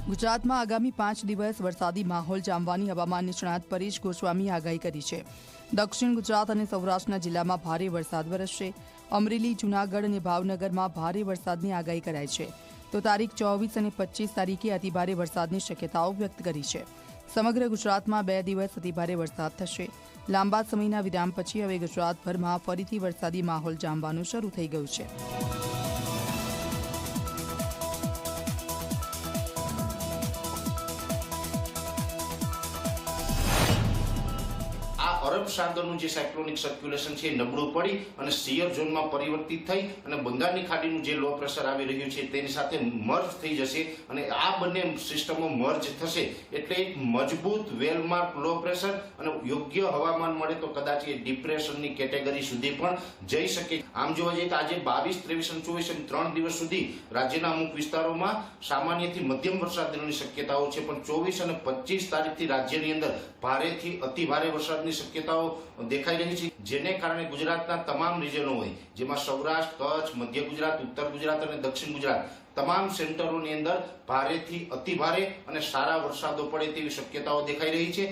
ગુજરાતમાં આગામી 5 દિવસ વરસાદી માહોલ જામવાની હવામાન નિષ્ણાત પરેશ ગોસ્વામીએ આગાહી કરી છે। દક્ષિણ ગુજરાત અને સૌરાષ્ટ્રના જિલ્લામાં ભારે વરસાદ વરસશે। અમરેલી, જૂનાગઢ અને ભાવનગરમાં ભારે વરસાદની આગાહી કરાઈ છે, તો તારીખ 24 અને 25 તારીખે અતિભારે વરસાદની શક્યતાઓ વ્યક્ત કરી છે। સમગ્ર ગુજરાતમાં 2 દિવસ અતિભારે વરસાદ થશે। લાંબા સમયના વિરામ પછી હવે ગુજરાતભરમાં ફરીથી વરસાદી માહોલ જામવાનું શરૂ થઈ ગયું છે। અરબ સાગરનું જે સાયક્લોનિક સર્ક્યુલેશન છે નબળું પડી અને સિયર ઝોનમાં પરિવર્તિત થઈ અને બંગાળની ખાડીનું જે લો પ્રેશર આવી રહ્યું છે તેની સાથે મર્જ થઈ જશે અને આ બંને સિસ્ટમો મર્જ થશે એટલે એક મજબૂત વેલમાર્ક લો પ્રેશર અને યોગ્ય હવામાન મળે તો કદાચ એ ડિપ્રેશનની કેટેગરી સુધી પણ જઈ શકે। આમ જોવા જઈએ તો આજે 22, 23 અને 24 એમ 3 દિવસ સુધી રાજ્યના અમુક વિસ્તારોમાં સામાન્યથી મધ્યમ વરસાદની શક્યતાઓ છે, પણ 24 અને 25 તારીખથી રાજ્યની અંદર ભારેથી અતિ ભારે વરસાદની શક્યતાઓ દેખાઈ રહી છે, જેને કારણે ગુજરાતના તમામ રિજનો હોય જેમાં સૌરાષ્ટ્ર, કચ્છ, મધ્ય ગુજરાત, ઉત્તર ગુજરાત અને દક્ષિણ ગુજરાત તમામ સેન્ટરોની અંદર ભારેથી અતિ ભારે અને સારા વરસાદો પડે તેવી શક્યતાઓ દેખાઈ રહી છે।